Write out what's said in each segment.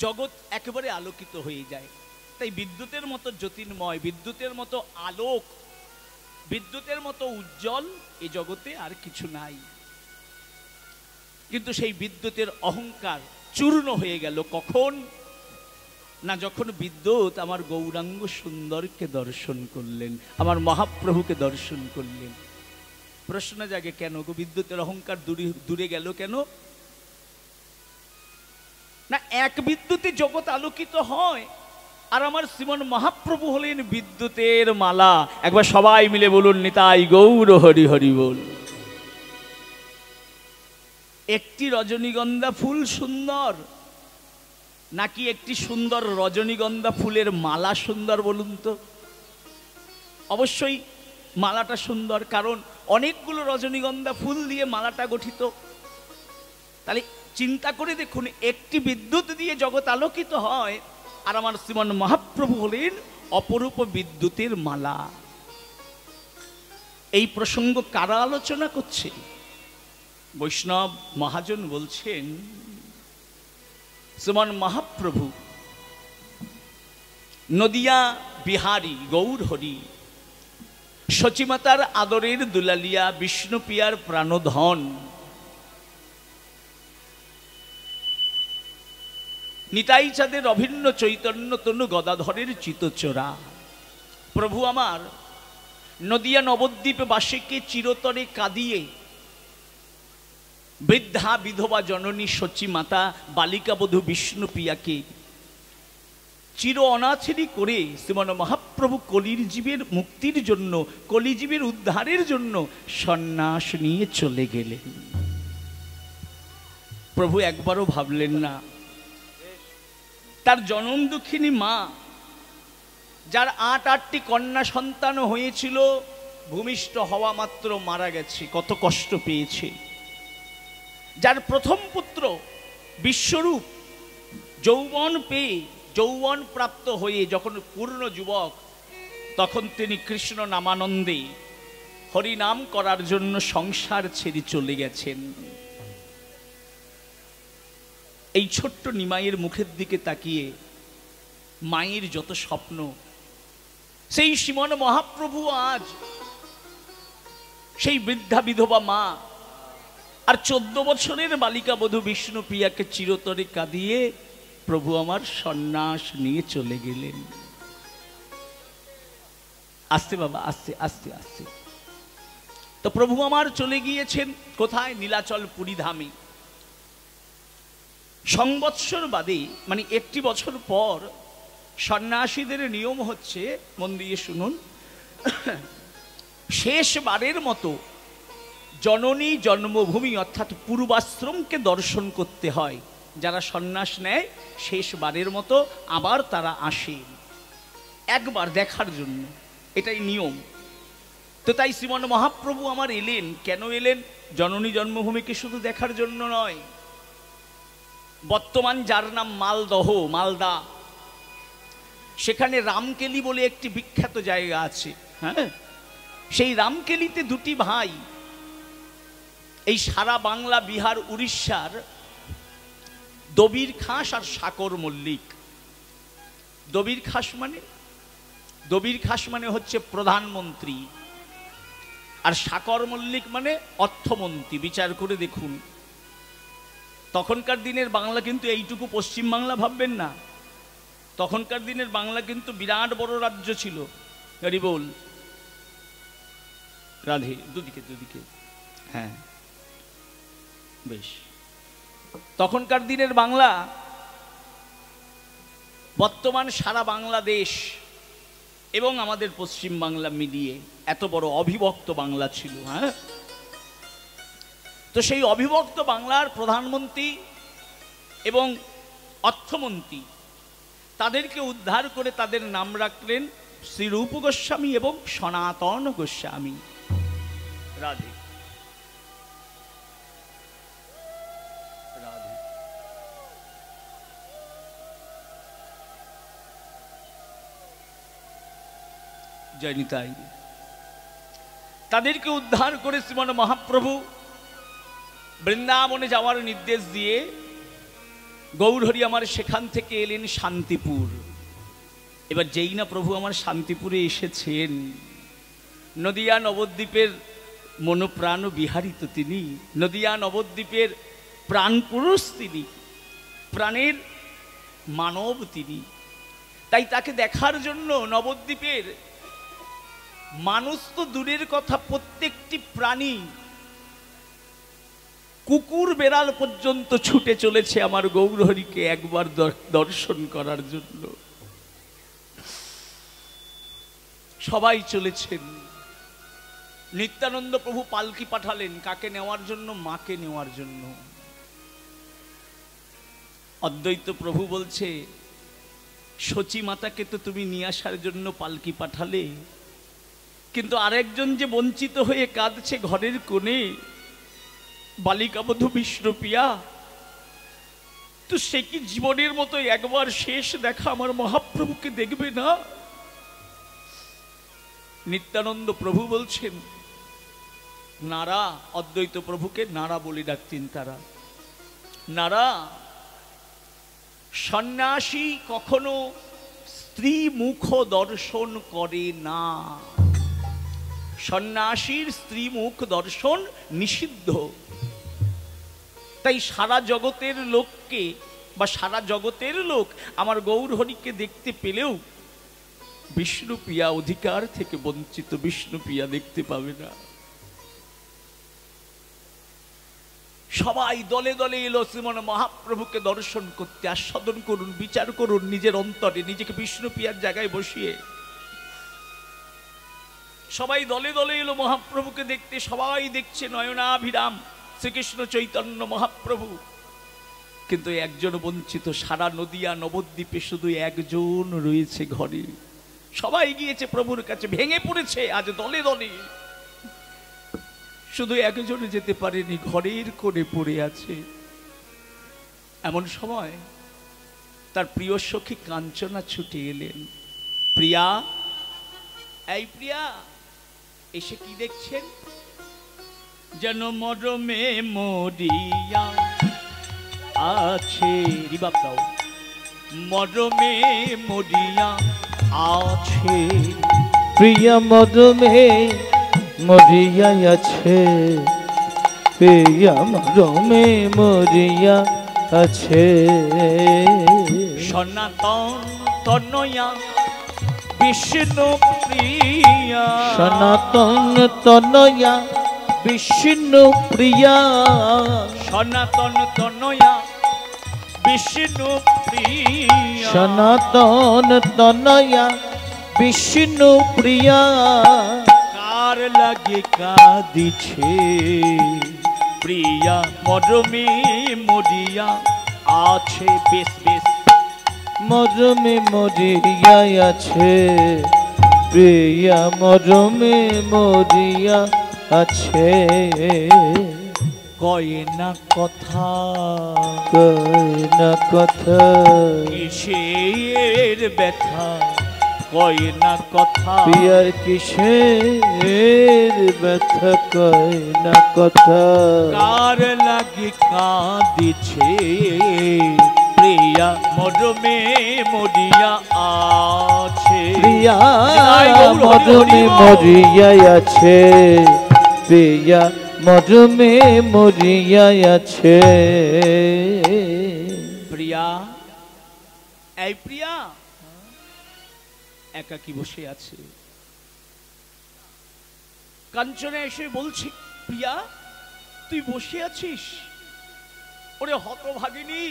জগৎ একেবারে আলোকিত হয়ে যায়। তাই বিদ্যুতের মতো জ্যোতির্ময়, বিদ্যুতের মতো আলোক, বিদ্যুতের মতো উজ্জ্বল এই জগতে আর কিছু নাই। কিন্তু সেই বিদ্যুতের অহংকার চূর্ণ হয়ে গেল কখন না, যখন বিদ্যুৎ আমার গৌরাঙ্গ সুন্দরকে দর্শন করলেন, আমার মহাপ্রভুকে দর্শন করলেন। প্রশ্ন জাগে, কেন গো বিদ্যুতের অহংকার দূরে গেল কেন? না, এক বিদ্যুতে জগৎ আলোকিত হয়, আর আমার শ্রীমন মহাপ্রভু হলেন বিদ্যুতের মালা। একবার সবাই মিলে বলুন, নিতাই গৌর হরি হরি বল। একটি রজনীগন্ধা ফুল সুন্দর, নাকি একটি সুন্দর রজনীগন্ধা ফুলের মালা সুন্দর? বলুন তো। অবশ্যই মালাটা সুন্দর, কারণ অনেকগুলো রজনীগন্ধা ফুল দিয়ে মালাটা গঠিত। তাহলে চিন্তা করে দেখুন, একটি বিদ্যুৎ দিয়ে জগৎ আলোকিত হয়, আর আমার শ্রীমান মহাপ্রভু হলেন অপরূপ বিদ্যুতের মালা। এই প্রসঙ্গ কারা আলোচনা করছে? বৈষ্ণব মহাজন বলছেন, শ্রীমান মহাপ্রভু নদিয়া বিহারী গৌর হরি, সচিমাতার আদরের দুলালিয়া, বিষ্ণুপ্রিয়ার প্রাণধন, নিতাই চাঁদের অভিন্ন চৈতন্য তনু, গদাধরের চিতচোরা। প্রভু আমার নদিয়া নবদ্বীপ বাসীকে চিরতরে কাঁদিয়ে বৃদ্ধা বিধবা জননী সচিমাতা বালিকাবধূ বিষ্ণুপ্রিয়াকে চির অনাথেরই করে শ্রীমান মহাপ্রভু কলির জীবের মুক্তির জন্য, কলিজীবের উদ্ধারের জন্য সন্ন্যাস নিয়ে চলে গেলেন। প্রভু একবারও ভাবলেন না তার জনম দুঃখিনী মা, যার ৮টি কন্যা সন্তান হয়েছিল, ভূমিষ্ঠ হওয়া মাত্র মারা গেছে, কত কষ্ট পেয়েছে। যার প্রথম পুত্র বিশ্বরূপ যৌবন পেয়ে, যৌবন প্রাপ্ত হয়ে যখন পূর্ণ যুবক, তখন তিনি কৃষ্ণ নামানন্দে হরিনাম করার জন্য সংসার ছেড়ে চলে গেছেন। এই ছোট্ট নিমাইয়ের মুখের দিকে তাকিয়ে মায়ের যত স্বপ্ন, সেই শ্রীমন মহাপ্রভু আজ সেই বৃদ্ধা বিধবা মা আর 14 বছরের বালিকা বধূ বিষ্ণুপ্রিয়াকে চিরতরে কাঁদিয়ে প্রভু আমার সন্ন্যাস নিয়ে চলে গেলেন। আস্তে বাবা, আস্তে আস্তে আস্তে। তো প্রভু আমার চলে গিয়েছেন কোথায়? নীলাচল পুরী ধামে। সংবৎসর বাদে, মানে 1টি বছর পর সন্ন্যাসীদের নিয়ম হচ্ছে, মন দিয়ে শুনুন, শেষবারের মতো জননী জন্মভূমি অর্থাৎ পূর্বাশ্রমকে দর্শন করতে হয়। যারা সন্ন্যাস নেয় শেষবারের মতো আবার তারা আসে একবার দেখার জন্য, এটাই নিয়ম। তো তাই শ্রীমন মহাপ্রভু আমার এলেন। কেন এলেন? জননী জন্মভূমিকে শুধু দেখার জন্য নয়, বর্তমান যার নাম মালদহ, মালদা, সেখানে রামকেলি বলে একটি বিখ্যাত জায়গা আছে। হ্যাঁ, সেই রামকেলিতে 2টি ভাই, এই সারা বাংলা, বিহার, উড়িষ্যার দবির খাস আর সাকর মল্লিক। দবির খাস মানে হচ্ছে প্রধানমন্ত্রী, আর সাকর মল্লিক মানে অর্থমন্ত্রী। বিচার করে দেখুন, তখনকার দিনের বাংলা কিন্তু এইটুকু পশ্চিম বাংলা ভাববেন না, তখনকার দিনের বাংলা কিন্তু বিরাট বড় রাজ্য ছিল। হরি বল, রাধে, দুদিকে দুদিকে, হ্যাঁ বেশ। তখনকার দিনের বাংলা বর্তমান সারা বাংলাদেশ এবং আমাদের পশ্চিম বাংলা মিলিয়ে এত বড় অবিভক্ত বাংলা ছিল। হ্যাঁ, তো সেই অবিভক্ত বাংলার প্রধানমন্ত্রী এবং অর্থমন্ত্রী, তাদেরকে উদ্ধার করে তাদের নাম রাখলেন শ্রীরূপ গোস্বামী এবং সনাতন গোস্বামী। রাধে রাধে। জয় নিতাই। তাদেরকে উদ্ধার করে শ্রীমান মহাপ্রভু বৃন্দাবনে যাওয়ার নির্দেশ দিয়ে গৌরহরি আমার সেখান থেকে এলেন শান্তিপুর। এবার যেই না প্রভু আমার শান্তিপুরে এসেছেন, নদিয়া নবদ্বীপের মনোপ্রাণ বিহারী তো তিনি, নদিয়া নবদ্বীপের প্রাণ পুরুষ তিনি, প্রাণের মানব তিনি। তাই তাকে দেখার জন্য নবদ্বীপের মানুষ তো দূরের কথা, প্রত্যেকটি প্রাণী, কুকুর বেড়াল পর্যন্ত ছুটে চলেছে আমার গৌরহরিকে একবার দর্শন করার জন্য। সবাই চলেছেন। নিত্যানন্দ প্রভু পালকি পাঠালেন, কাকে নেওয়ার জন্য? মাকে নেওয়ার জন্য। অদ্বৈত প্রভু বলছে, সচী মাতাকে তো তুমি নিয়ে আসার জন্য পালকি পাঠালে, কিন্তু আরেকজন যে বঞ্চিত হয়ে কাঁদছে ঘরের কোণে, বালিকাবধূ বিষ্ণুপ্রিয়া, তো সে কি জীবনের মতো একবার শেষ দেখা আমার মহাপ্রভুকে দেখবে না? নিত্যানন্দ প্রভু বলছেন নারা, অদ্বৈত প্রভুকে নারা বলে ডাকতেন তারা। নারা, সন্ন্যাসী কখনো স্ত্রী মুখ দর্শন করে না। সন্ন্যাসীর স্ত্রী মুখ দর্শন নিষিদ্ধ। তাই সারা জগতের লোককে বা সারা জগতের লোক আমার গৌরহরিকে দেখতে পেলেও বিষ্ণুপ্রিয়া অধিকার থেকে বঞ্চিত, বিষ্ণুপ্রিয়া দেখতে পাবে না। সবাই দলে দলে এলো শ্রীমন মহাপ্রভুকে দর্শন করতে। আস্বাদন করুন, বিচার করুন নিজের অন্তরে, নিজেকে বিষ্ণুপ্রিয়ার জায়গায় বসিয়ে। সবাই দলে দলে এলো মহাপ্রভুকে দেখতে। সবাই দেখছে নয়নাভিরাম শ্রীকৃষ্ণ চৈতন্য মহাপ্রভু, কিন্তু একজন বঞ্চিত। সারা নদিয়া নবদ্বীপে শুধু একজন রয়েছে ঘরে। সবাই গিয়েছে প্রভুর কাছে, ভেঙে পড়েছে আজ দলে দলে, শুধু একজন যেতে পারেনি, ঘরের কোণে পড়ে আছে। এমন সময় তার প্রিয় সখী কাঞ্চনা ছুটে এলেন। প্রিয়া, এই প্রিয়া, এসে কি দেখছেন? যেন মরমে মরিয়া আছে, রিবাব দাও, মরমে মরিয়া আছে, প্রিয়া মরমে মরিয়া আছে, প্রিয়া মরমে মরিয়া আছে। সনাতন তনয়া বিষ্ণু প্রিয়া, সনাতন তনয়া বিষ্ণু প্রিয়া, সনাতন তনয়া বিষ্ণু প্রিয়া, সনাতন তনয়া বিষ্ণু প্রিয়া। কার লাগে কাঁদিছে প্রিয়া মরমে মরিয়া আছে। বেশ বেশ, মরমে মরিয়া আছে, প্রিয়া মরমে মরিয়া আছে। কয় না কথা, কয় না কথা, কিসের ব্যথা, কয় না কথা, প্রিয়ার কিসের ব্যথা, কয় না কথা। কার লাগে কাঁদিছে প্রিয়া মরমে মরিয়া আছে। প্রিয়া মরমে মরিয়া আছে, প্রিয়া মরমে মরিয়া আছে। প্রিয়া, এই প্রিয়া একাকী বসে আছে। কাঞ্চনা এসে বলছে, প্রিয়া তুই বসে আছিস? ওরে হতভাগিনী,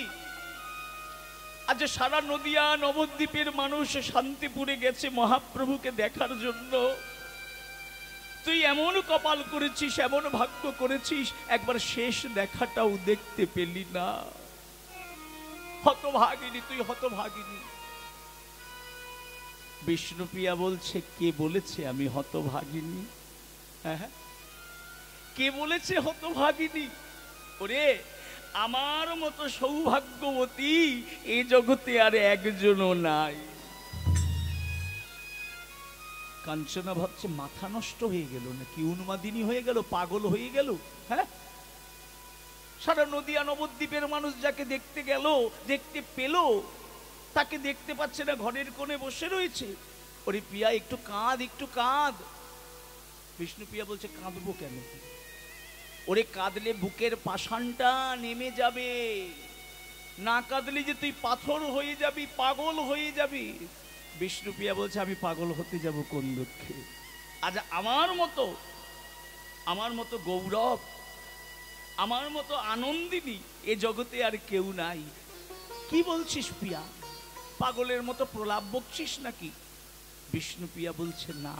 আজ সারা নদিয়া নবদ্বীপের মানুষ শান্তিপুরে গেছে মহাপ্রভুকে দেখার জন্য। তুই এমন কপাল করেছিস, এমন ভাগ্য করেছিস, একবার শেষ দেখাটাও দেখতে পেলি না। হতভাগিনী তুই, হতভাগিনী। বিষ্ণুপ্রিয়া বলছে, কে বলেছে আমি হতভাগিনী? হ্যাঁ, কে বলেছে হতভাগিনী? ওরে, আমার মতো সৌভাগ্যবতী এই জগতে আর একজনও নাই। কাঞ্চনা ভাবছে মাথা নষ্ট হয়ে গেল নাকি, উন্মাদিনী হয়ে গেল, পাগল হয়ে গেল। হ্যাঁ, সারা নদিয়া নবদ্বীপের মানুষ যাকে দেখতে গেল, দেখতে পেল, তাকে দেখতে পাচ্ছে না, ঘরের কোণে বসে রয়েছে। ওরে পিয়া একটু কাঁদ, একটু কাঁদ। বিষ্ণুপ্রিয়া বলছে কাঁদবো কেন? ওরে কাঁদলে বুকের পাষাণটা নেমে যাবে, না কাঁদলে যে তুই পাথর হয়ে যাবি, পাগল হয়ে যাবি। বিষ্ণুপ্রিয়া বলছে আমি পাগল হতে যাব কোন দুঃখে? আজ আমার মতো গৌরব, আমার মতো আনন্দিনী এ জগতে আর কেউ নাই। কি বলছিস প্রিয়া? পাগলের মতো প্রলাপ বকছিস নাকি? বিষ্ণুপ্রিয়া বলছে না,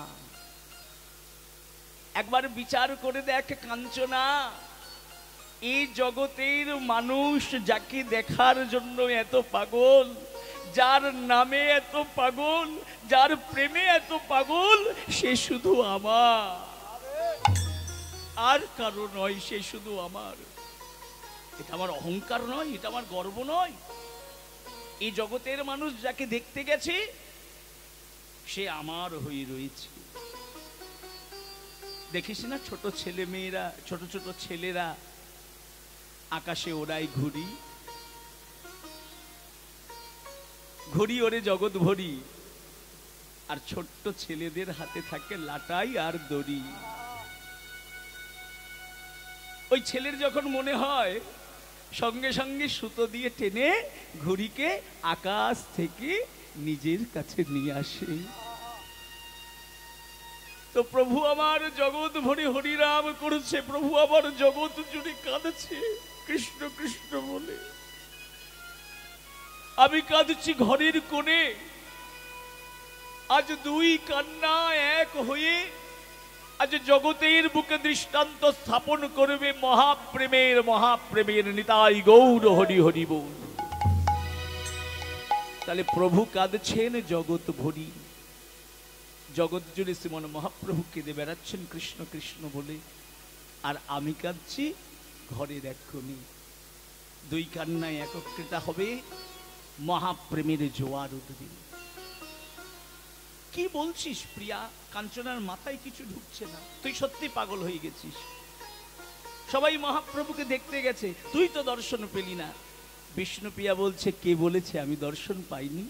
একবার বিচার করে দেখ কাঞ্চনা, এই জগতের মানুষ যাকে দেখার জন্য এত পাগল, যার নামে এত পাগল, যার প্রেমে এত পাগল, সে শুধু আমার, আর কারো নয়, সে শুধু আমার। এটা আমার অহংকার নয়, এটা আমার গর্ব নয়। এই জগতের মানুষ যাকে দেখতে গেছে সে আমার হয়ে রয়েছে। দেখিস না ছোট ছেলে মেয়েরা, ছোট ছোট ছেলেরা আকাশে ওড়ায় ঘুড়ি, ঘুড়ি ওরে জগৎ ভরি, আর ছোট্ট ছেলেদের হাতে থাকে লাটাই আর দড়ি। ওই ছেলের যখন মনে হয় সঙ্গে সঙ্গে সুতো দিয়ে টেনে ঘুড়িকে আকাশ থেকে নিজের কাছে নিয়ে আসে। তো প্রভু আমার জগৎ ভরে হরিনাম করছে, প্রভু আমার জগৎ জুড়ে কাঁদছে কৃষ্ণ কৃষ্ণ বলে। আমি কাঁদছি ঘরের কোণে। আজ দুই কান্না এক হয়ে আজ জগতের বুকে দৃষ্টান্ত স্থাপন করবে মহাপ্রেমের, মহাপ্রেমের নিতাই গৌর হরি হরি বল। তাহলে প্রভু কাঁদছেন জগৎ ভরি, জগৎ জুড়ে শ্রীমন মহাপ্রভু কেঁদে বেড়াচ্ছেন কৃষ্ণ কৃষ্ণ বলে, আর আমি কাঁদছি ঘরের এক কোণে। দুই কান্নায় একত্রিতা হবে মহাপ্রেমের জোয়ার উঠবে। কি বলছিস প্রিয়া? কাঞ্চনার মাথায় কিছু ঢুকছে না। তুই সত্যি পাগল হয়ে গেছিস। সবাই মহাপ্রভুকে দেখতে গেছে, তুই তো দর্শন পেলি না। বিষ্ণুপ্রিয়া বলছে কে বলেছে আমি দর্শন পাইনি?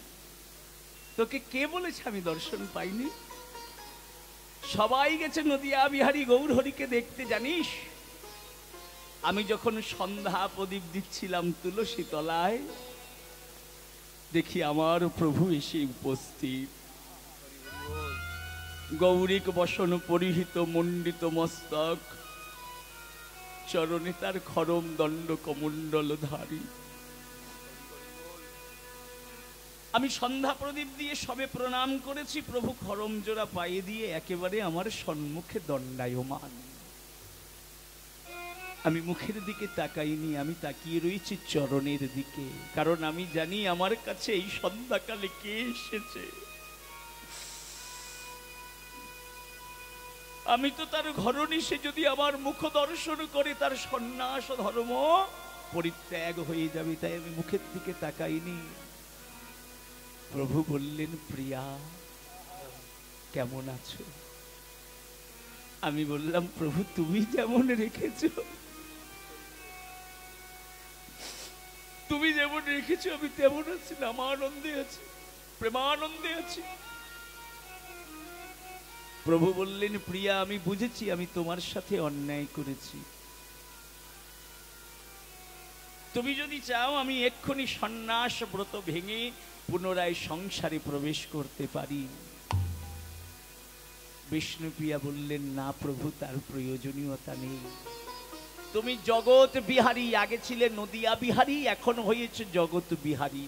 তোকে কে বলেছে আমি দর্শন পাইনি? সবাই গেছে নদিয়া বিহারী গৌর হরিকে দেখতে, জানিস? আমি যখন সন্ধ্যা প্রদীপ দিচ্ছিলাম তুলসী তলায়, দেখি আমার প্রভু এসে উপস্থিত। গৌরিক বসন পরিহিত মণ্ডিত মস্তক, চরণে তার খরম দণ্ড কমণ্ডল ধারী। আমি সন্ধ্যা প্রদীপ দিয়ে সবে প্রণাম করেছি, প্রভু খরম জোড়া পায়ে দিয়ে একেবারে আমার সম্মুখে দণ্ডায়মান। আমি মুখের দিকে তাকাইনি, আমি তাকিয়ে রয়েছি চরণের দিকে, কারণ আমি জানি আমার কাছে এই সন্ধ্যাকালে কে এসেছে। আমি তো তার ঘরণী, সে যদি আমার মুখ দর্শন করে তার সন্ন্যাস ধর্ম পরিত্যাগ হয়ে যাবে, তাই আমি মুখের দিকে তাকাইনি। প্রভু বললেন প্রিয়া কেমন আছো? আমি বললাম প্রভু তুমি যেমন রেখেছো, তুমি যেমন রেখেছো আমি তেমন আছি, নামানন্দে আছি, প্রেমানন্দে আছি। প্রভু বললেন প্রিয়া আমি বুঝেছি আমি তোমার সাথে অন্যায় করেছি। তুমি যদি চাও আমি এক্ষুনি সন্ন্যাস ব্রত ভেঙে পুনরায় সংসারে প্রবেশ করতে পারি। বিষ্ণুপ্রিয়া বললেন না প্রভু, তার প্রয়োজনীয়তা নেই। তুমি জগৎ বিহারী, আগে ছিলে নদিয়া বিহারী, এখন হয়েছে জগৎ বিহারী।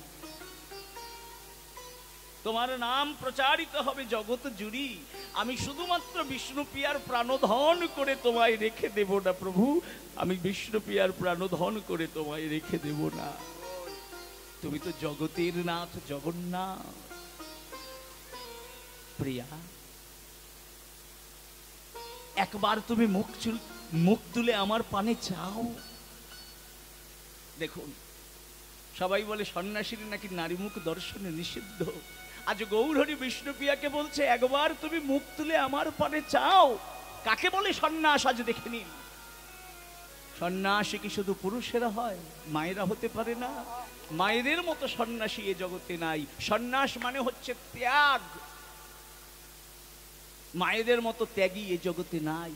তোমার নাম প্রচারিত হবে জগৎ জুড়ি। আমি শুধুমাত্র বিষ্ণুপ্রিয়ার প্রাণধন করে তোমায় রেখে দেব না প্রভু, আমি বিষ্ণুপ্রিয়ার প্রাণধন করে তোমায় রেখে দেব না। তুমি তো জগতের নাথ জগন্নাথ। প্রিয়া একবার তুমি মুখ তুলে আমার পানে চাও। দেখুন সবাই বলে সন্ন্যাসীর নাকি নারী মুখ দর্শনে নিষিদ্ধ। আজ গৌরহরি বিষ্ণুপ্রিয়াকে বলছে একবার তুমি মুখ তুলে আমার পানে চাও। কাকে বলে সন্ন্যাস আজ দেখে নিন। সন্ন্যাসী কি শুধু পুরুষেরা হয়? মায়েরা হতে পারে না? মায়েদের মতো সন্ন্যাসী এ জগতে নাই। সন্ন্যাস মানে হচ্ছে ত্যাগ। মায়েদের মতো ত্যাগী এ জগতে নাই।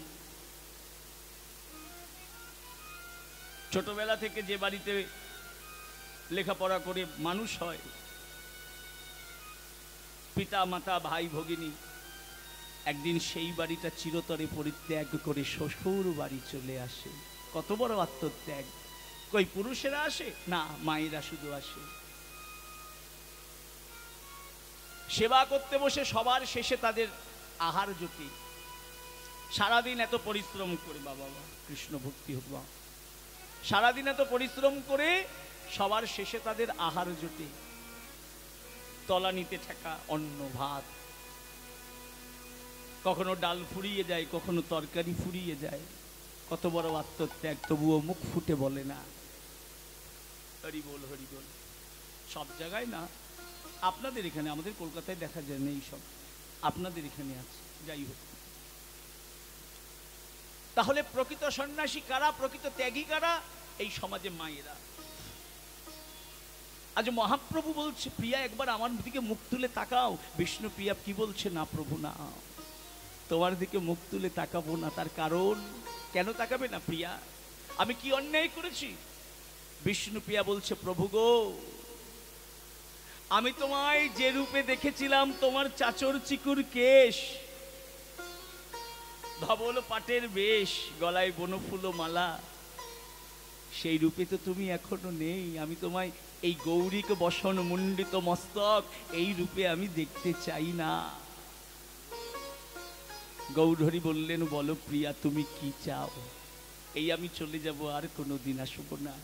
ছোটবেলা থেকে যে বাড়িতে লেখাপড়া করে মানুষ হয়, পিতা মাতা ভাই ভগিনী, একদিন সেই বাড়িটা চিরতরে পরিত্যাগ করে শ্বশুর বাড়ি চলে আসে। কত বড় আত্মত্যাগ! কই পুরুষেরা আসে না, মায়েরা শুধু আসে। সেবা করতে বসে সবার শেষে তাদের আহার জুটি। সারাদিন এত পরিশ্রম করে, বাবা কৃষ্ণ ভক্তি হোক, সারাদিন এত পরিশ্রম করে সবার শেষে তাদের আহার জুটি। তলানিতে ঠেকা অন্ন ভাত, কখনো ডাল ফুরিয়ে যায়, কখনো তরকারি ফুরিয়ে যায়। কত বড় আত্মত্যাগ! তবুও মুখ ফুটে বলে না হরি বল হরি বল। সব জায়গায় না, আপনাদের এখানে, আমাদের কলকাতায় দেখা যায় না এইসব, আপনাদের এখানে আছে। যাই হোক, তাহলে প্রকৃত সন্ন্যাসী কারা, প্রকৃত ত্যাগী কারা? এই সমাজে মায়েরা। আজ মহাপ্রভু বলছে, প্রিয়া একবার আমার দিকে মুখ তুলে তাকাও। বিষ্ণু প্রিয়া কি বলছে? না প্রভু না, তোমার দিকে মুখ তুলে তাকাবো না। তার কারণ, কেন তাকাবে না প্রিয়া? আমি কি অন্যায় করেছি? বিষ্ণু প্রিয়া বলছে, প্রভু গো, আমি তোমায় যে রূপে দেখেছিলাম, তোমার চাচর চিকুর কেশ, ধবল পাটের বেশ, গলায় বনফুল মালা, সেই রূপে তো তুমি এখনো নেই। আমি তোমায় এই গৌরীক বসন মুন্ডিত মস্তক, এই রূপে আমি দেখতে চাই না। গৌরহরি বললেন, বলো প্রিয়া তুমি কি চাও? এই আমি চলে যাব, আর কোনোদিন আসবো না,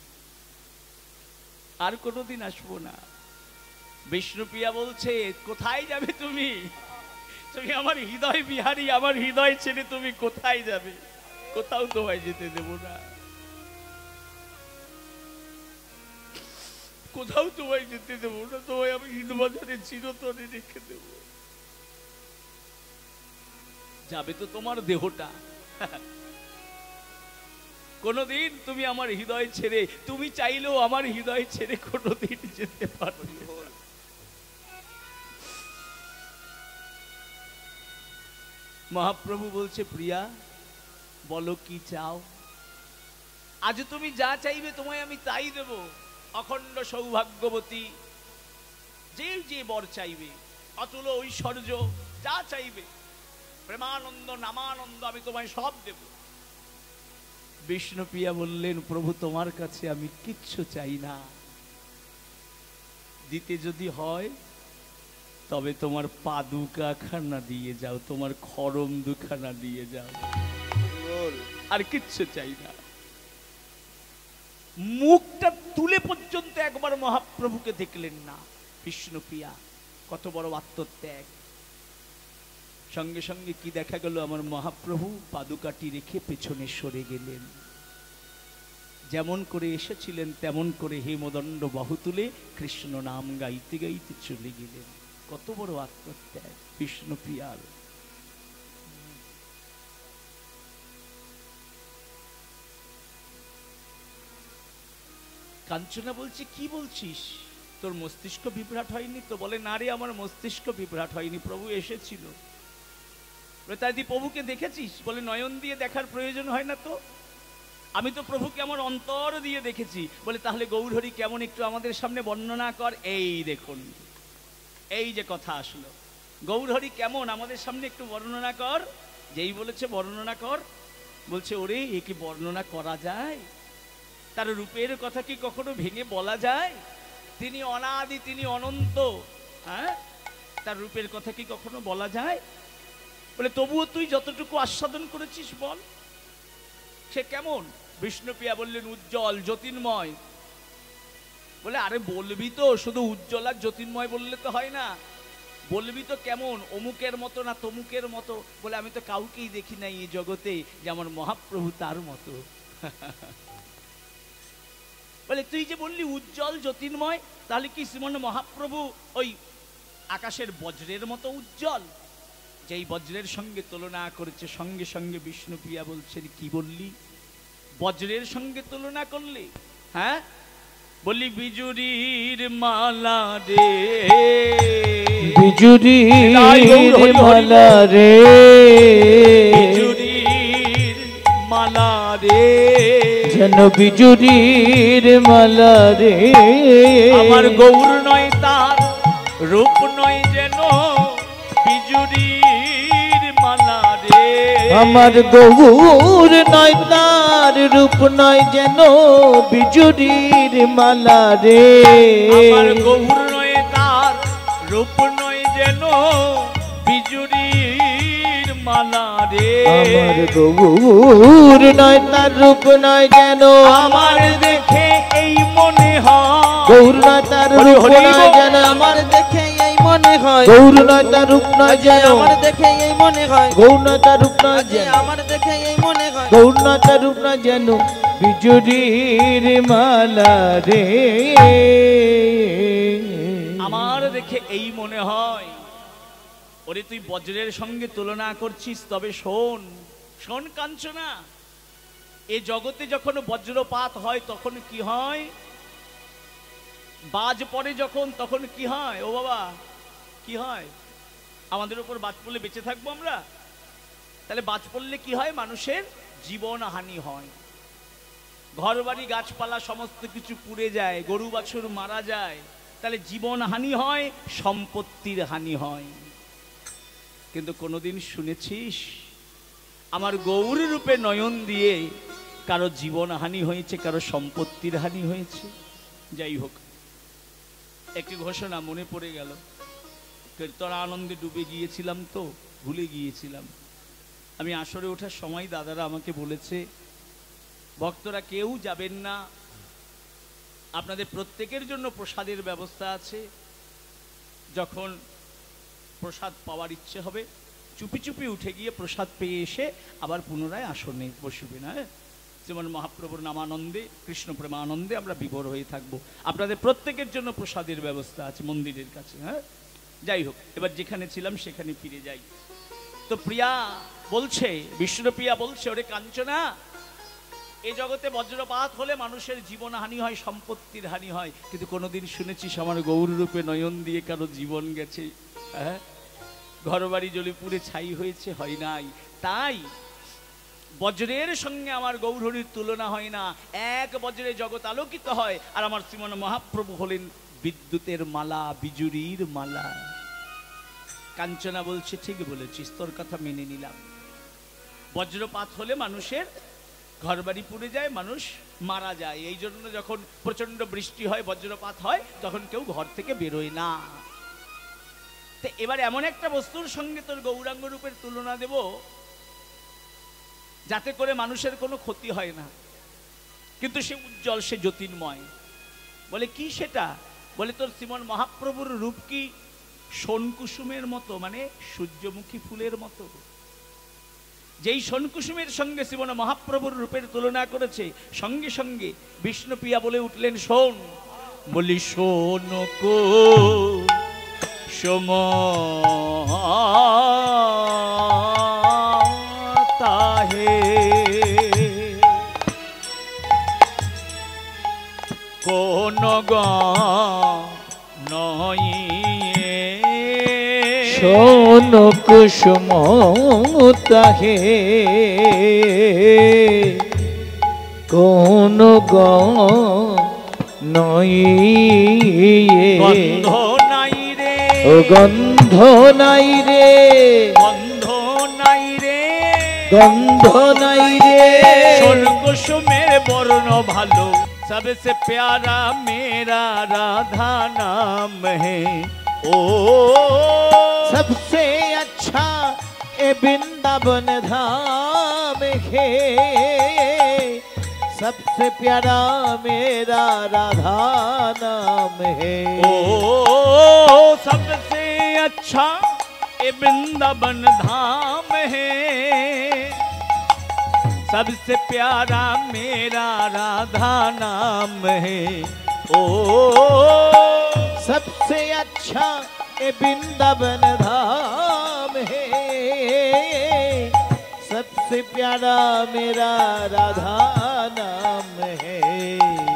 আর কোনোদিন আসবো না। বিষ্ণুপ্রিয়া বলছে, কোথায় যাবে তুমি? তুমি আমার হৃদয় বিহারী, আমার হৃদয় ছেড়ে তুমি কোথায় যাবে? কোথাও তোমায় যেতে দেব না, কোথাও তোমায় যেতে দেবো না। তোমায় আমি হৃদবাজারে চিরতরে রেখে দেব। যাবে তো তোমার দেহটা, কোনদিন তুমি আমার হৃদয় ছেড়ে, তুমি চাইলেও আমার হৃদয় ছেড়ে কোনদিন যেতে পারবে না। মহাপ্রভু বলছে, প্রিয়া বলো কি চাও? আজ তুমি যা চাইবে তোমায় আমি তাই দেব। অখণ্ড সৌভাগ্যবতী, যে যে বর চাইবে, অতুল ঐশ্বর্য, যা চাইবে, প্রেমানন্দ নামানন্দ, আমি তোমায় সব দেব। বিষ্ণুপ্রিয়া বললেন, প্রভু তোমার কাছে আমি কিচ্ছু চাই না। দিতে যদি হয় তবে তোমার পাদুকা খানা দিয়ে যাও, তোমার খরম দুখানা দিয়ে যাও, আর কিচ্ছু চাই না। মুখটা তুলে পর্যন্ত একবার মহাপ্রভুকে দেখলেন না বিষ্ণুপ্রিয়া। কত বড় আত্মত্যাগ! সঙ্গে সঙ্গে কি দেখা গেল, আমার মহাপ্রভু পাদুকাটি রেখে পেছনে সরে গেলেন। যেমন করে এসেছিলেন তেমন করে হেমদণ্ড বাহু তুলে কৃষ্ণ নাম গাইতে গাইতে চলে গেলেন। কত বড় আত্মত্যাগ বিষ্ণুপ্রিয়ার! কাঞ্চনা বলছে, কি বলছিস? তোর মস্তিষ্ক বিভ্রাট হয়নি তো? বলে, না রে, আমার মস্তিষ্ক বিভ্রাট হয়নি, প্রভু এসেছিল। তাই দি প্রভুকে দেখেছিস? বলে, নয়ন দিয়ে দেখার প্রয়োজন হয় না তো, আমি তো প্রভুকে আমার অন্তর দিয়ে দেখেছি। বলে, তাহলে গৌরহরি কেমন একটু আমাদের সামনে বর্ণনা কর। এই দেখুন, এই যে কথা আসলো, গৌরহরি কেমন আমাদের সামনে একটু বর্ণনা কর। যেই বলেছে বর্ণনা কর, বলছে, ওরে এ কি বর্ণনা করা যায়? তার রূপের কথা কি কখনো ভেঙে বলা যায়? তিনি অনাদি, তিনি অনন্ত, হ্যাঁ, তার রূপের কথা কি কখনো বলা যায়? বলে, তবুও তুই যতটুকু আস্বাদন করেছিস বল, সে কেমন? বিষ্ণুপ্রিয়া বললেন, উজ্জ্বল জ্যোতির্ময়। বলে, আরে বলবি তো, শুধু উজ্জ্বল আর জ্যোতির্ময় বললে তো হয় না, বলবি তো কেমন, অমুকের মতো না তমুকের মতো। বলে, আমি তো কাউকেই দেখি নাই এই জগতে যে আমার মহাপ্রভু তার মতো। বলে, তুই যে বললি উজ্জ্বল জ্যোতির্ময়, তাহলে কি শ্রীমন মহাপ্রভু ওই আকাশের বজ্রের মতো উজ্জ্বল? যেই বজ্রের সঙ্গে তুলনা করেছে, সঙ্গে সঙ্গে বিষ্ণুপ্রিয়া বলছেন, কি বললি? বজ্রের সঙ্গে তুলনা করলি? হ্যাঁ, বলি বিজুরির মালা রে, বিজুরির মালা রে, বিজুরির মালা রে, যেন বিজুরির মালা রে। আমার গৌর নয় তার রূপ নয় যেন বিজুরির মালা রে, আমার গৌর নয় তার রূপ নয় যেন বিজুরির মালা রে। আমার গৌর নয় তার রূপ নয় যেন বিজুরির মালা রে, আমার গৌর নয় তার রূপ নয় যেন, আমার দেখে এই মনে হয়, গৌর নয় তার রূপ নয় যেন, আমার দেখে এই মনে হয়, গৌর নয় তার রূপ নয় যেন, আমার দেখে এই মনে হয়, গৌর নয় তার রূপ নয় যেন, আমার দেখে এই মনে হয়, গৌর নয় তার রূপ নয় যেন বিজুরির মালা রে। আমার দেখে এই মনে হয়। ওরে তুই বজ্রের সঙ্গে তুলনা করছিস, তবে শোন, শোন কাঞ্চনা, এ জগতে যখন বজ্রপাত হয় তখন কি হয়? বাজ পড়ে যখন, তখন কি হয়? ও বাবা, কি হয়? আমাদের উপর বাজ পড়লে বেঁচে থাকবো আমরা? তাহলে বাজ পড়লে কি হয়? মানুষের জীবন হানি হয়, ঘরবাড়ি গাছপালা সমস্ত কিছু পুড়ে যায়, গরু বাছুর মারা যায়, তাহলে জীবন হানি হয়, সম্পত্তির হানি হয়। কিন্তু কোনোদিন শুনেছিস আমার গৌর রূপে নয়ন দিয়ে কারো জীবন হানি হয়েছে, কারো সম্পত্তির হানি হয়েছে? যাই হোক, একটি ঘোষণা মনে পড়ে গেল। কীর্তন আনন্দে ডুবে গিয়েছিলাম তো ভুলে গিয়েছিলাম। আমি আসরে ওঠার সময় দাদারা আমাকে বলেছে, ভক্তরা কেউ যাবেন না, আপনাদের প্রত্যেকের জন্য প্রসাদের ব্যবস্থা আছে, যখন প্রসাদ পাওয়ার ইচ্ছে হবে চুপি চুপি উঠে গিয়ে প্রসাদ পেয়ে এসে আবার পুনরায় আসনে বসবে না। যেমন মহাপ্রভুর নামানন্দে, কৃষ্ণ প্রেমানন্দে আমরা বিভোর হয়ে থাকবো। আপনাদের প্রত্যেকের জন্য প্রসাদের ব্যবস্থা আছে মন্দিরের কাছে। হ্যাঁ, যাই হোক, এবার যেখানে ছিলাম সেখানে ফিরে যাই। তো প্রিয়া বলছে, বিষ্ণুপ্রিয়া বলছে, ওরে কাঞ্চনা, এই জগতে বজ্রপাত হলে মানুষের জীবন হানি হয়, সম্পত্তির হানি হয়, কিন্তু কোনোদিন শুনেছিস আমার গৌর রূপে নয়ন দিয়ে কারো জীবন গেছে? হ্যাঁ, ঘরবাড়ি জ্বলে পুড়ে ছাই হয়েছে? হয় নাই। তাই বজ্রের সঙ্গে আমার গৌরহরির তুলনা হয় না। এক বজ্রে জগৎ আলোকিত হয়, আর আমার শ্রীমন মহাপ্রভু হলেন বিদ্যুতের মালা, বিজুরির মালা। কাঞ্চনা বলছে, ঠিক বলেছিস, তোর কথা মেনে নিলাম। বজ্রপাত হলে মানুষের ঘরবাড়ি পুড়ে যায়, মানুষ মারা যায়। এই জন্য যখন প্রচন্ড বৃষ্টি হয়, বজ্রপাত হয়, তখন কেউ ঘর থেকে বেরোয় না। তো এবার এমন একটা বস্তুর সঙ্গে তোর গৌরাঙ্গ রূপের তুলনা দেব যাতে করে মানুষের কোনো ক্ষতি হয় না, কিন্তু সে উজ্জ্বল, সে জ্যোতির্ময়। বলে কি সেটা? বলে তোর শ্রীমন মহাপ্রভুর রূপ কি সোনকুসুমের মতো, মানে সূর্যমুখী ফুলের মতো। যেই সোনকুসুমের সঙ্গে শ্রীমন মহাপ্রভুর রূপের তুলনা করেছে, সঙ্গে সঙ্গে বিষ্ণুপ্রিয়া বলে উঠলেন, শোন। বলি শোন কো সম তাহে কোন নয়, শোন কুসুম তাহে কোন নয়, গন্ধ নাই রে, ও গন্ধ নাই রে, গন্ধ নাই রে, গন্ধ নাই রে। সোন কুসুমের বর্ণ ভালো, सबसे प्यारा मेरा राधा नाम है। ओ सबसे अच्छा ए वृंदावन धाम है, सबसे प्यारा मेरा राधा नाम है। ओ सबसे अच्छा ये वृंदावन धाम है, सबसे प्यारा मेरा राधा नाम है। ओ सबसे अच्छा ये वृंदावन धाम है, सबसे प्यारा मेरा राधा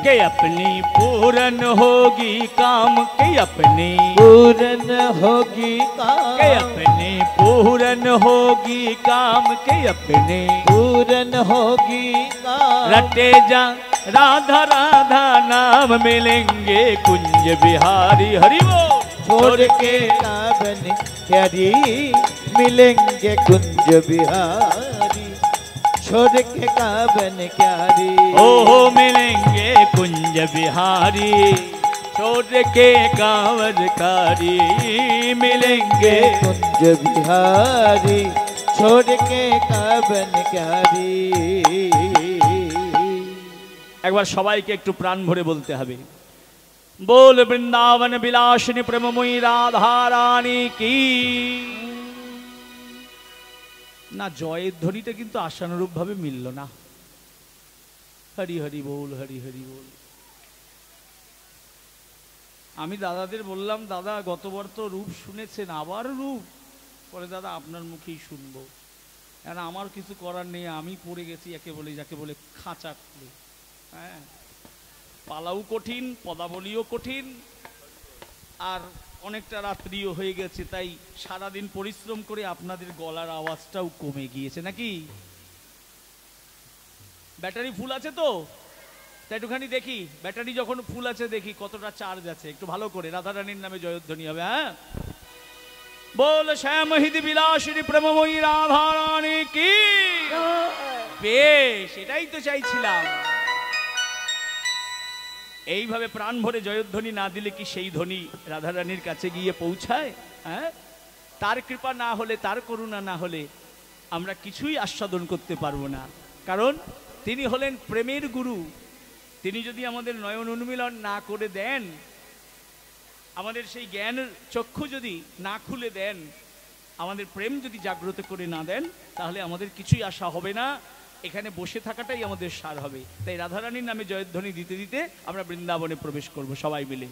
के अपनी पूरन होगी काम के अपनी पूरन होगी काम के अपनी पूरन होगी काम के अपने पूरन होगी काम रटे जा राधा राधा नाम मिलेंगे कुंज बिहारी हरि वो छोड़ के काबन प्यारी मिलेंगे कुंज बिहारी छोड़ के काबन प्यारी ओहो मिलेंगे कुंज बिहारी छोड़ के कांवरकारी मिलेंगे कुंज बिहारी छोड़ के काबन प्यारी একবার সবাইকে একটু প্রাণ ভরে বলতে হবে बोल वृंदावन विलासिनी प्रेममयी राधा रानी की না জয়ের ধ্বনিটা কিন্তু আশানুরূপ ভাবে মিলল না হরি হরি বল হরি হরি বল আমি দাদাদের বললাম দাদা গতবার তো রূপ শুনেছেন আবার রূপ পরে দাদা আপনার মুখেই শুনবো কারণ আমার কিছু করার নেই আমি পড়ে গেছি একে বলে যাকে বলে খাঁচা খুলে হ্যাঁ পালাও কঠিন পদাবলীও কঠিন আর অনেকটা রাত্রিও হয়ে গেছে তাই সারাদিন পরিশ্রম করে আপনাদের গলার আওয়াজটাও কমে গিয়েছে নাকি ব্যাটারি ফুল আছে তো তাই একটুখানি দেখি ব্যাটারি যখন ফুল আছে দেখি কতটা চার্জ আছে একটু ভালো করে রাধা রানীর নামে জয়ধ্বনি হবে হ্যাঁ বল শ্যামহিদি বিলাসিনী প্রেমময়ী রাধা রানী কি বেশ এটাই তো চাইছিলাম এইভাবে প্রাণ ভরে জয়ধ্বনি না দিলে কি সেই ধ্বনি রাধা রানীর কাছে গিয়ে পৌঁছায় হ্যাঁ তার কৃপা না হলে তার করুণা না হলে আমরা কিছুই আস্বাদন করতে পারবো না কারণ তিনি হলেন প্রেমের গুরু তিনি যদি আমাদের নয়ন উন্মিলন না করে দেন আমাদের সেই জ্ঞান চক্ষু যদি না খুলে দেন আমাদের প্রেম যদি জাগ্রত করে না দেন তাহলে আমাদের কিছুই আশা হবে না এখানে বসে থাকাটাই আমাদের সার হবে তাই রাধারানীর নামে জয়ধ্বনি দিতে দিতে আমরা বৃন্দাবনে প্রবেশ করব সবাই মিলে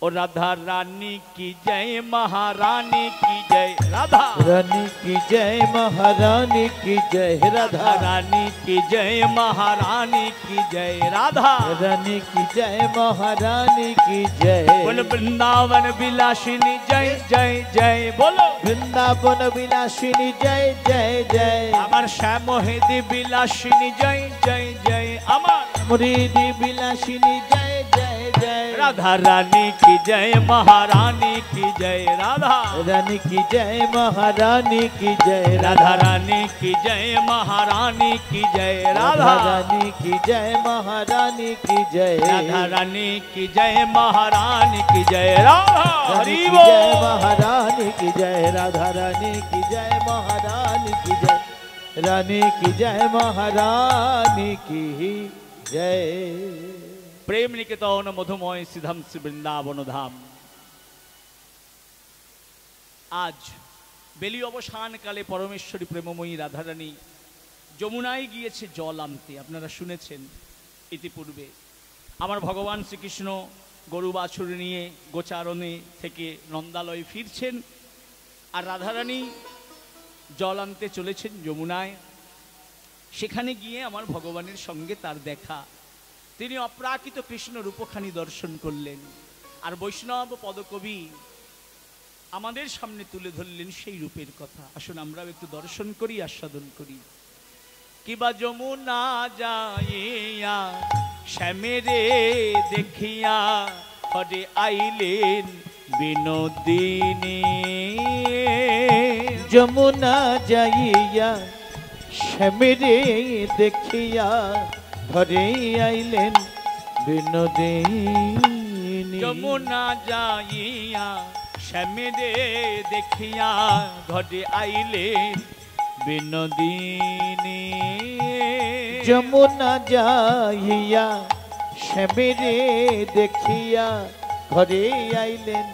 ও রাধা রানী কি জয় মহারানী কি জয় রাধা रानी की जय महारानी की जय राधा रानी की जय महारानी की जय राधा रानी की जय महारानी की जय बोलो वृंदावन विलासिनी जय जय जय बोलो वृंदावन विलासिनी जय जय जय আমার শ্যামহেদি বিলাসিনী জয় জয় জয় আমার मुरीदी विलासिनी जय जय जय राधा रानी की जय महारानी की जय राधा रानी की जय महारानी की जय राधा रानी की जय महारानी की जय राधा रानी की जय महारानी की जय राधा रानी की जय महारानी की जय राधा रानी हरि की बोल जय महारानी की जय राधा रानी की जय महारानी की जय रानी की जय महारानी की जय प्रेम निकेतन मधुमय सिद्धम श्री वृंदावन धाम आज বেলি অবসানকালে পরমেশ্বরী প্রেমময়ী রাধারানী যমুনায় গিয়েছে জল আনতে আপনারা শুনেছেন ইতিপূর্বে আমার ভগবান শ্রীকৃষ্ণ গরু বাছুর নিয়ে গোচারণে থেকে নন্দালয়ে ফিরছেন আর রাধারানী জল আনতে চলেছেন যমুনায় সেখানে গিয়ে আমার ভগবানের সঙ্গে তার দেখা তিনি অপ্রাকৃত কৃষ্ণ রূপখানি দর্শন করলেন আর বৈষ্ণব পদকবি আমাদের সামনে তুলে ধরলেন সেই রূপের কথা আসুন আমরাও একটু দর্শন করি আস্বাদন করি কিবা যমুনা যাইয়া শ্যামেরে দেখিয়া হরে আইলেন বিনোদিনী যমুনা যাইয়া শ্যামেরে দেখিয়া ঘরে আইলেন বিনোদিনী যমুনা যাইয়া শ্যামেরে দেখিয়া ঘরে আইলেন বিনোদিনী যমুনা যাইয়া শ্যামেরে দেখিয়া ঘরে আইলেন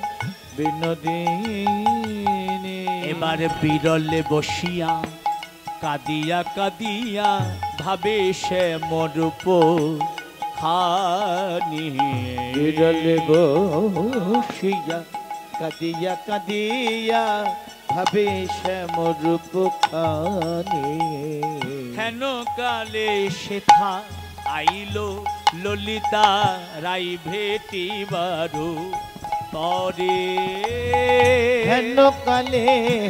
বিনোদিনী এবার বিরলে বসিয়া কাঁদিয়া কাঁদিয়া ভাবে সে মরূপ খানি বিরলে বসিয়া কাঁদিয়া কাঁদিয়া ভাবে শ্যাম রূপ খানি হেন কালে শেখা আইলো ললিতা রাই ভেটিবারু তরে হেন কালে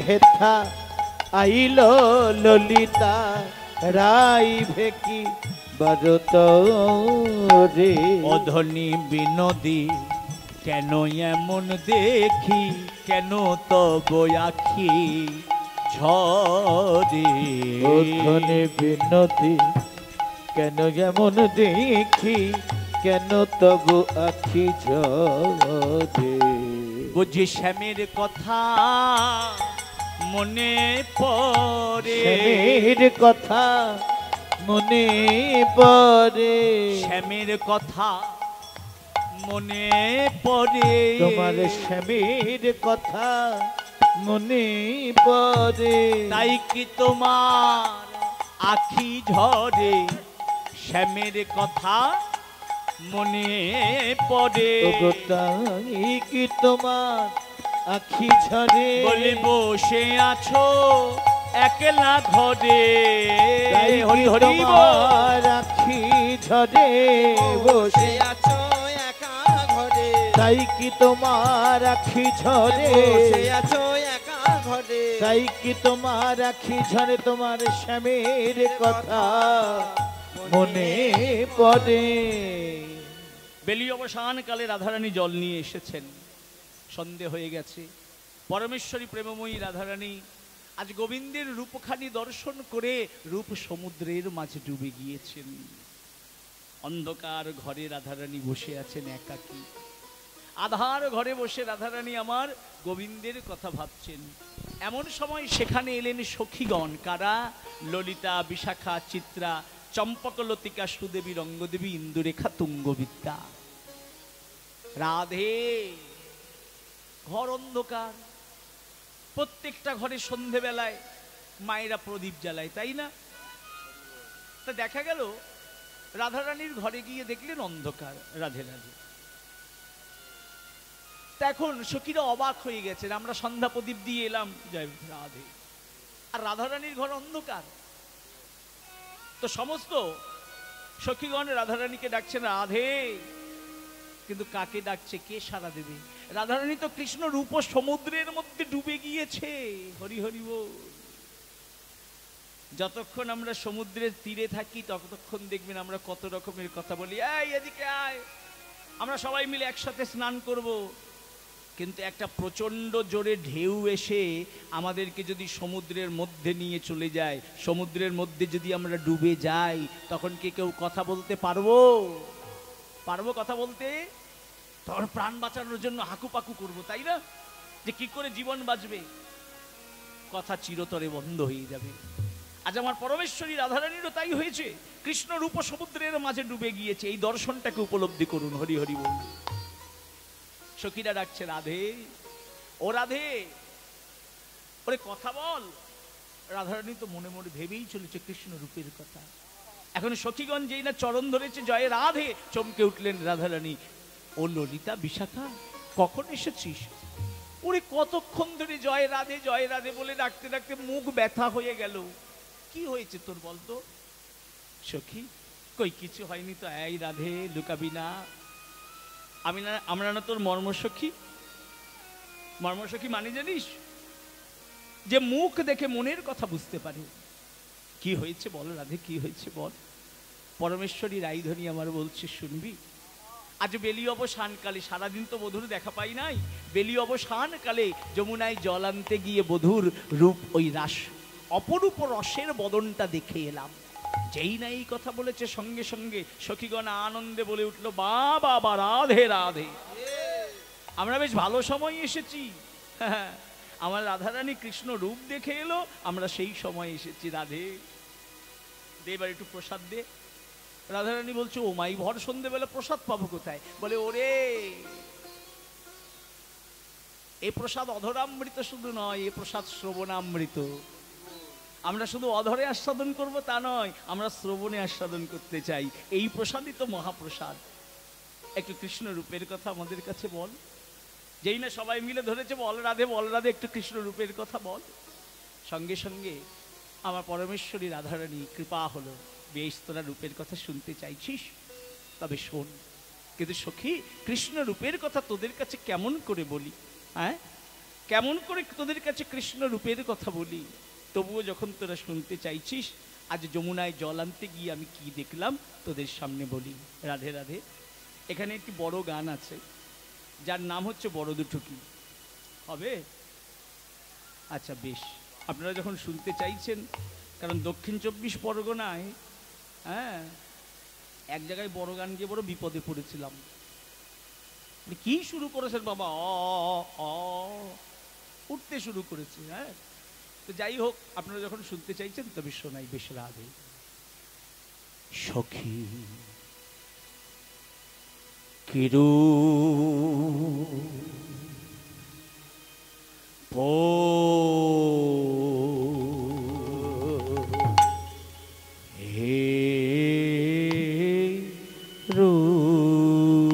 হেথা আইল ললিতা রাই ভেকি বারত রে। অধনি বিনোদী কেন এমন দেখি, কেন তব আখি ঝরে। ওখানে বিনতি কেন যেমন দেখি, কেন তবু আখি ঝরে। বুঝি শ্যামের কথা মনে পড়ে, শ্যামের কথা মনে পড়ে, শ্যামের কথা মনে পড়ে। তোমার শ্যামের কথা মনে পড়ে। তাই কি তোমার আখি ঝরে, শ্যামের কথা মনে পড়ে। ওগো তাই কি তোমার আখি ঝরে। বলে বসে আছো একলা ঘরে। তাই হরি কি হরি বল। তোমার আখি ঝরে বসে। বসে আছো একা ঘরে, তাই কি তোমার আখি ঝরে। বসে আছো একা ঘরে। তাই কি তোমার আখি ঝরে, তোমার শ্যামের কথা মনে পড়ে। বেলি অবসান কালে রাধারানী জল নিয়ে এসেছেন। সন্ধে হয়ে গেছে। পরমেশ্বরী প্রেমময়ী রাধারানী আজ গোবিন্দের রূপখানি দর্শন করে রূপ সমুদ্রের মাঝে ডুবে গিয়েছেন। অন্ধকার ঘরে রাধারানী বসে আছেন একাকী। আধার ঘরে বসে রাধারানী আমার গোবিন্দের কথা ভাবছেন। এমন সময় সেখানে এলেন সখীগণ। কারা? ললিতা, বিশাখা, চিত্রা, চম্পকলতিকা, সুদেবী, রঙ্গদেবী, ইন্দুরেখা, তুঙ্গবিদ্যা। রাধে। ঘর অন্ধকার। প্রত্যেকটা ঘরে সন্ধেবেলায় মায়েরা প্রদীপ জ্বালায়, তাই না? তা দেখা গেল রাধারানীর ঘরে গিয়ে দেখলেন অন্ধকার। রাধে রাধে। তা এখন সখীরা অবাক হয়ে গেছেন, আমরা সন্ধ্যা প্রদীপ দিয়ে এলাম, জয় রাধে, আর রাধারানীর ঘর অন্ধকার। তো সমস্ত সখীগণ রাধারানীকে ডাকছেন রাধে, কিন্তু কাকে ডাকছে? কে সাড়া দেবে? রাধারানী তো কৃষ্ণ রূপ সমুদ্রের মধ্যে ডুবে গিয়েছে। হরি হরি বল। যতক্ষণ আমরা সমুদ্রের তীরে থাকি ততক্ষণ দেখবেন আমরা কত রকমের কথা বলি। এই এদিকে আয়, আমরা সবাই মিলে একসাথে স্নান করব। কিন্তু একটা প্রচন্ড জোরে ঢেউ এসে আমাদেরকে যদি সমুদ্রের মধ্যে নিয়ে চলে যায়, সমুদ্রের মধ্যে যদি আমরা ডুবে যাই, তখন কি কেউ কথা বলতে পারবো? পারবো কথা বলতে? তখন প্রাণ বাঁচানোর জন্য হাকুপাকু করবো, তাই না? যে কি করে জীবন বাঁচবে? কথা চিরতরে বন্ধ হয়ে যাবে। আজ আমার পরমেশ্বরী রাধারানীরও তাই হয়েছে। কৃষ্ণ রূপ সমুদ্রের মাঝে ডুবে গিয়েছে। এই দর্শনটাকে উপলব্ধি করুন। হরি হরি বল। সখীরা ডাকছে রাধে, ও রাধে, ওরে কথা বল। রাধারানী তো মনে মনে ভেবেই চলেছে কৃষ্ণ রূপের কথা। এখন সখীগণ যেই না চরণ ধরেছে জয় রাধে, চমকে উঠলেন রাধারানী। ও ললিতা, বিশাখা, কখন এসেছিস? ওরে কতক্ষণ ধরে জয় রাধে বলে ডাকতে ডাকতে মুখ ব্যথা হয়ে গেল। কি হয়েছে তোর বলতো? সখী কই কিছু হয়নি তো। এই রাধে, লুকাবি না। আমরা না তোর মর্মসখী। মর্মসখী মানে জানিস? যে মুখ দেখে মনের কথা বুঝতে পারে। কি হয়েছে বল রাধে, কি হয়েছে বল। পরমেশ্বরী রাইধনী আমার বলছে, শুনবি? আজ বেলি অবসানকালে, সারাদিন তো বধূর দেখা পাই নাই, বেলি অবসানকালে যমুনায় জল আনতে গিয়ে বধূর রূপ, ওই রাস অপরূপ রসের বদনটা দেখে এলাম। যেই না এই কথা বলেছে, সঙ্গে সঙ্গে সখীগণ আনন্দে বলে উঠলো, বাবা রাধে রাধে, আমরা বেশ ভালো সময় এসেছি। আমার রাধারানী কৃষ্ণ রূপ দেখে এলো, আমরা সেই সময় এসেছি। রাধে দে এবার একটু প্রসাদ দে। রাধারানী বলছে, ও মাই, ভর সন্ধ্যেবেলা প্রসাদ পাবো কোথায়? বলে, ওরে এ প্রসাদ অধরামৃত শুধু নয়, এ প্রসাদ শ্রবণামৃত। আমরা শুধু অধরে আস্বাদন করব তা নয়, আমরা শ্রবণে আস্বাদন করতে চাই। এই প্রসাদই তো মহাপ্রসাদ। একটু কৃষ্ণ রূপের কথা আমাদের কাছে বল। যেই না সবাই মিলে ধরেছে, বল রাধে, বল রাধে, একটু কৃষ্ণ রূপের কথা বল। সঙ্গে সঙ্গে আমার পরমেশ্বরী রাধারানী কৃপা হলো, বেশ তোরা রূপের কথা শুনতে চাইছিস, তবে শোন, কিন্তু সখী কৃষ্ণ রূপের কথা তোদের কাছে কেমন করে বলি? হ্যাঁ, কেমন করে তোদের কাছে কৃষ্ণ রূপের কথা বলি? তবুও যখন তোরা শুনতে চাইছিস, আজ যমুনায় জল আনতে গিয়ে আমি কি দেখলাম তোদের সামনে বলি। রাধে রাধে। এখানে একটি বড় গান আছে যার নাম হচ্ছে বড় দুটুকি। হবে? আচ্ছা বেশ, আপনারা যখন শুনতে চাইছেন, কারণ দক্ষিণ 24 পরগনায় হ্যাঁ এক জায়গায় বড় গান গিয়ে বড় বিপদে পড়েছিলাম। কি শুরু করেছেন বাবা, উঠতে শুরু করেছে। হ্যাঁ, তো যাই হোক, আপনারা যখন শুনতে চাইছেন তবে শোনাই। বেশ রাধে। সখী কিরু হে রুনু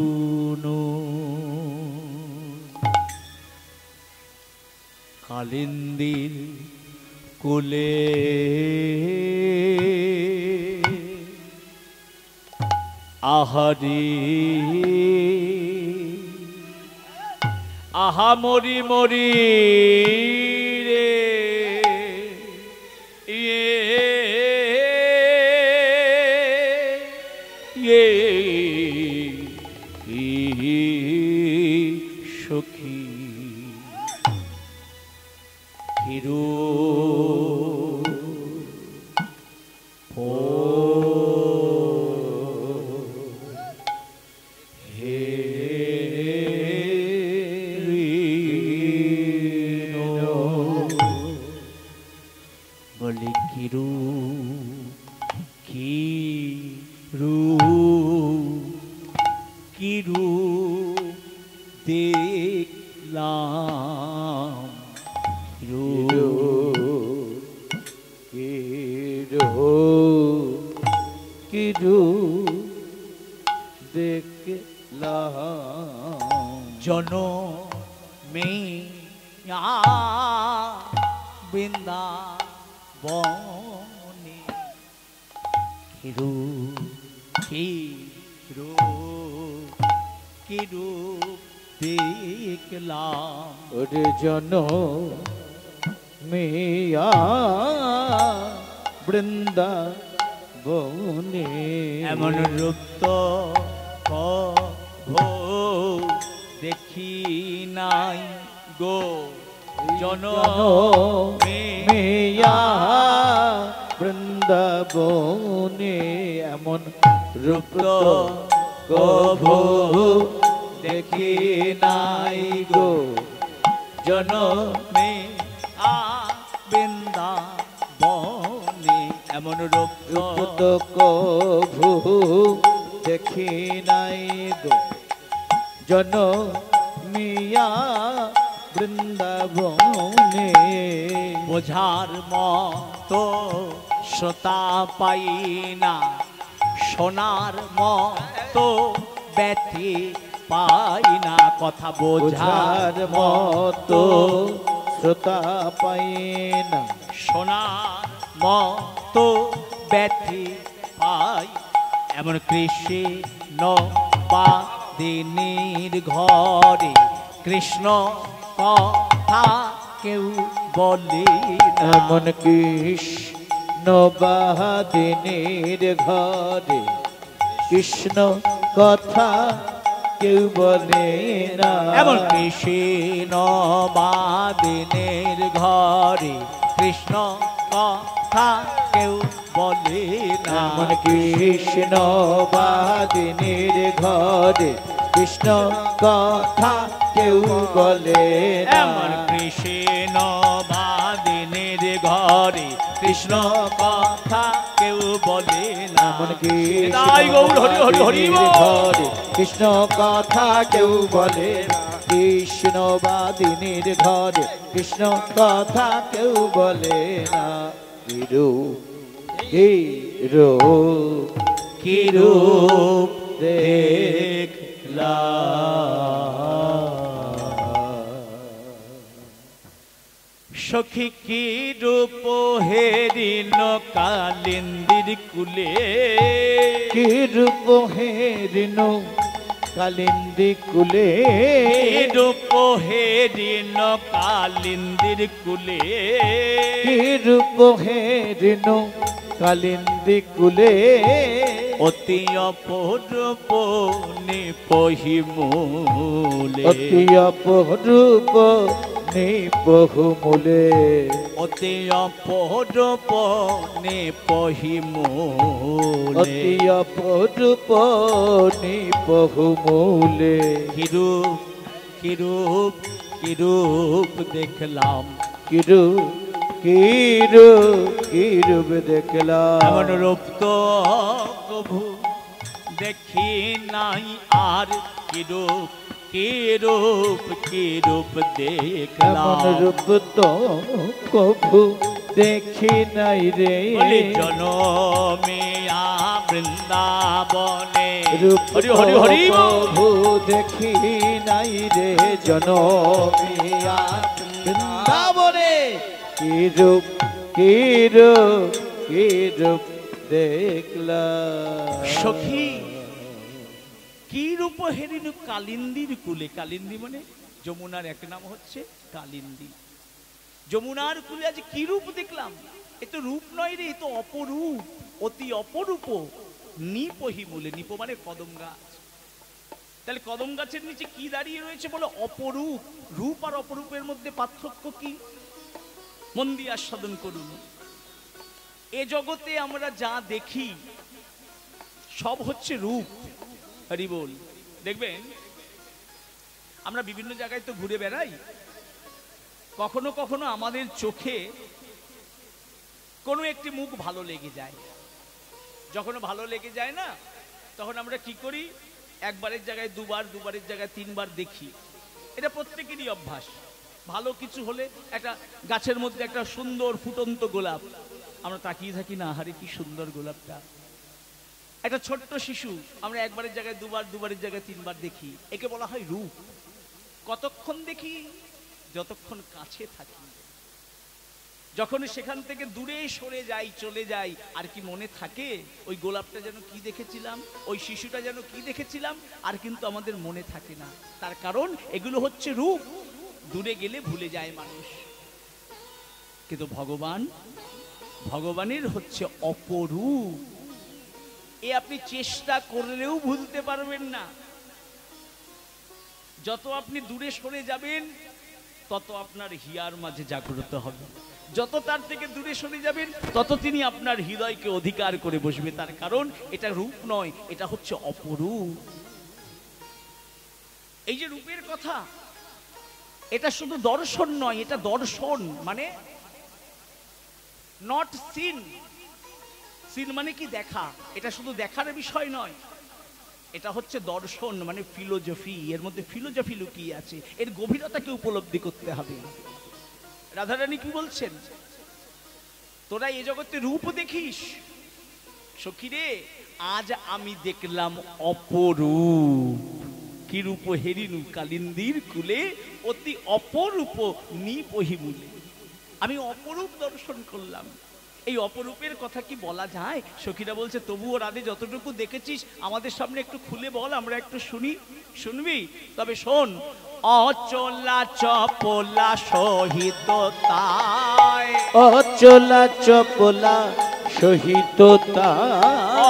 কালিন্দির কুলে আহারি আহা মরি মরি রে সখী হিরো বলে কিরু কিরু দেখলাম কিরু দেখলাম জনমে বৃন্দাবনে কিরু কিরু কিরু দেখলাম ওরে জন মিয়া বৃন্দাবনে এমন রূপ তো কভো দেখি নাই গো জন মিয়া বৃন্দাবনে এমন রূপ তো কভো দেখি নাই গো জনমে বৃন্দাবনে এমন রূপ তো কভু দেখি নাই গো জনমিয়া বৃন্দাবনে বোঝার মতো শ্রোতা পাই না, শোনার মতো ব্যথি পাই না, কথা বোঝার মতো শ্রোতা পাই না, শোনার মতো ব্যথি পাই। এমন কৃষ্ণ বাদিনীর ঘরে কৃষ্ণ কথা কেউ বলে না। এমন কৃষ্ণ বাদিনীর ঘরে কৃষ্ণ কথা কেউ বলে না। এমন কৃষ্ণ বাদিনীর ঘরে কৃষ্ণ কথা কেউ বলে না। এমন কৃষ্ণ বাদিনীর ঘরে কৃষ্ণ কথা কেউ বলে না। এমন কৃষ্ণ বাদিনীর ঘরে কৃষ্ণ কথা কেউ বলে না। এমন কৃষ্ণ তাই গৌর হরি হরি হরি বল। ঘরে কৃষ্ণ কথা কেউ বলে না। কৃষ্ণ বাদিনীর ঘরে কৃষ্ণ কথা কেউ বলে না। কিরু কিরু কিরু দেখলা সখী কি রূপ হেরিল কালিন্দির কুলে কি রূপ হেরিনু কালিন্দী কুলে রূপ হেরিন কালিন্দির কুলে কি রূপ হেরিনু কালিন্দী কুলে অতি অপরূপ নিপহিমূলে অতি অপরূপ নিপহুমূলে অতি অপরূপ নিপহিমূলে অতি অপরূপ নিপহুমূলে কিরূপ কিরূপ কিরূপ দেখলাম কিরূপ কিরূপ কিরূপ দেখলাম এমন রূপ তো কভু দেখি নাই আর কিরূপ কিরূপ কিরূপ এমন দেখলাম রূপ তো কভু দেখি নাই রে বলি জনমিয়া বৃন্দাবনে রূপ হরি হরি হরি বল। কভু দেখি নাই রে জনমিয়া বৃন্দাবনে কি রূপ কি রূপ কি রূপ দেখলাম সখী কি রূপ হেরিনু কালিন্দির কুলে কালিন্দী মানে যমুনার এক নাম হচ্ছে কালিন্দী যমুনার কুলে আজ কি রূপ দেখলাম এ তো রূপ নয় রে এ তো অপরূপ অতি অপরূপ নিপহিমূলে নিপ মানে কদম গাছ তাহলে কদম গাছের নিচে কি দাঁড়িয়ে রয়েছে বলে অপরূপ রূপ আর অপরূপের মধ্যে পার্থক্য কি মন দিয়ে আস্বাদন করুন এ জগতে আমরা যা দেখি সব হচ্ছে রূপ হরি বল দেখবেন আমরা বিভিন্ন জায়গায় তো ঘুরে বেড়াই কখনো কখনো আমাদের চোখে কোনো একটি মুখ ভালো লেগে যায় যখন ভালো লেগে যায় না তখন আমরা কি করি একবারের জায়গায় দুবার দুবারের জায়গায় তিনবার দেখি এটা প্রত্যেকেরই অভ্যাস ভালো কিছু হলে একটা গাছের মধ্যে একটা সুন্দর ফুটন্ত গোলাপ আমরা তাকিয়ে থাকি না আহারে কি সুন্দর গোলাপটা একটা ছোট্ট শিশু আমরা একবারের জায়গায় দুবার দুবারের জায়গায় তিনবার দেখি একে বলা হয় রূপ কতক্ষণ দেখি যতক্ষণ কাছে থাকি যখন সেখান থেকে দূরে সরে যাই চলে যাই আর কি মনে থাকে ওই গোলাপটা যেন কি দেখেছিলাম ওই শিশুটা যেন কি দেখেছিলাম আর কিন্তু আমাদের মনে থাকে না তার কারণ এগুলো হচ্ছে রূপ দূরে গেলে ভুলে যায় মানুষ কিন্তু ভগবানের হচ্ছে অপরূপ এ আপনি চেষ্টা করলেও ভুলতে পারবেন না যত আপনি দূরে সরে যাবেন তত আপনার হিয়ার মাঝে জাগ্রত হবে যত তার থেকে দূরে সরে যাবেন তত তিনি আপনার হৃদয়কে অধিকার করে বসবে তার কারণ এটা রূপ নয় এটা হচ্ছে অপরূপ এই যে রূপের কথা এটা শুধু দর্শন নয় এটা দর্শন মানে নট সিন সিন মানে কি দেখা এটা শুধু দেখার বিষয় নয় এটা হচ্ছে দর্শন মানে ফিলোজফি এর মধ্যে ফিলোজফি লুকিয়ে আছে এর গভীরতাকে উপলব্ধি করতে হবে রাধারানী কি বলছেন তোরা এই জগতে রূপ দেখিস সখী রে আজ আমি দেখলাম অপরূপ কি রূপ হেরিনু কালিন্দির কুলে অতি অপরূপ নিপহিমূলে আমি অপরূপ দর্শন করলাম এই অপরূপের কথা কি বলা যায় সখীরা বলছে তবুও রাধে যতটুকু দেখেছিস আমাদের সামনে একটু খুলে বল আমরা একটু শুনি শুনবি তবে শোন অচলা চপলা সহিত তাই অচলা চপলা সহিত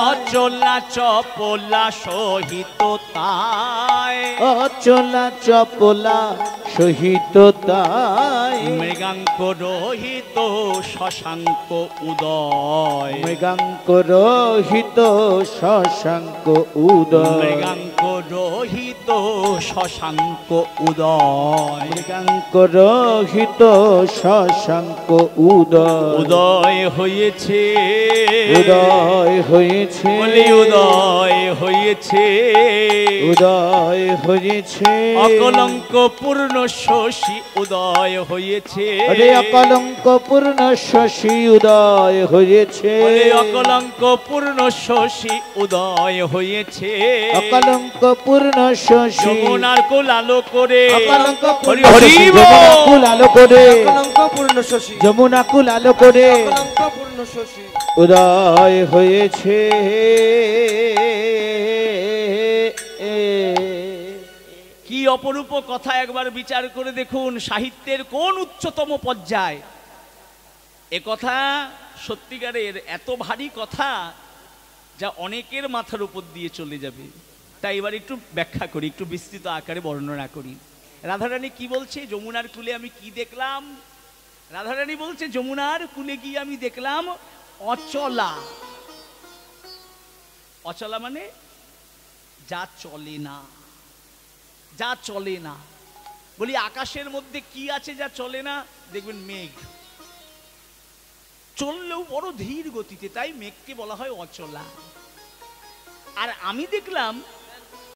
অচলা চপলা সহিত তাই অচলা চপলা সহিত তাই মৃগাঙ্ক রহিত শশাঙ্ক উদয় মৃগাঙ্ক রহিত শশাঙ্ক উদয় মৃগাঙ্ক রহিত শশাঙ্ক উদয় মৃগাঙ্ক রহিত শশাঙ্ক উদয় উদয় হয়েছে উদয় হয়েছে বলি উদয় হয়েছে উদয় হয়েছে অকলঙ্ক পূর্ণ শশী উদয় হয়েছে আরে অকলঙ্ক পূর্ণ শশী উদয় হয়েছে অকলঙ্ক পূর্ণ শশী উদয় হয়েছে অকলঙ্ক পূর্ণ শশী শশী যমুনার কোল আলো করে অকলঙ্ক হরি পূর্ণ হরি যমুনা বল। কুল আলো করে অকলঙ্ক পূর্ণ শশী যমুনা কুল আলো করে অকলঙ্ক পূর্ণ শশী উদয় হয়েছে কি অপরূপ কথা, একবার বিচার করে দেখুন সাহিত্যের কোন উচ্চতম পর্যায়। এ কথা সত্যিকারের এত ভারী কথা যা অনেকের মাথার উপর দিয়ে চলে যাবে। তাই এবার একটু ব্যাখ্যা করি, একটু বিস্তৃত আকারে বর্ণনা করি। রাধারানী কি বলছে, যমুনার কূলে আমি কি দেখলাম? রাধারানী বলছে যমুনার কূলে গিয়ে আমি দেখলাম অচলা। অচলা মানে যা চলে না, যা চলে না। বলি আকাশের মধ্যে কি আছে যা চলে না? দেখবেন মেঘ, চললেও বড় ধীর গতিতে, তাই মেঘকে বলা হয় অচলা। আর আমি দেখলাম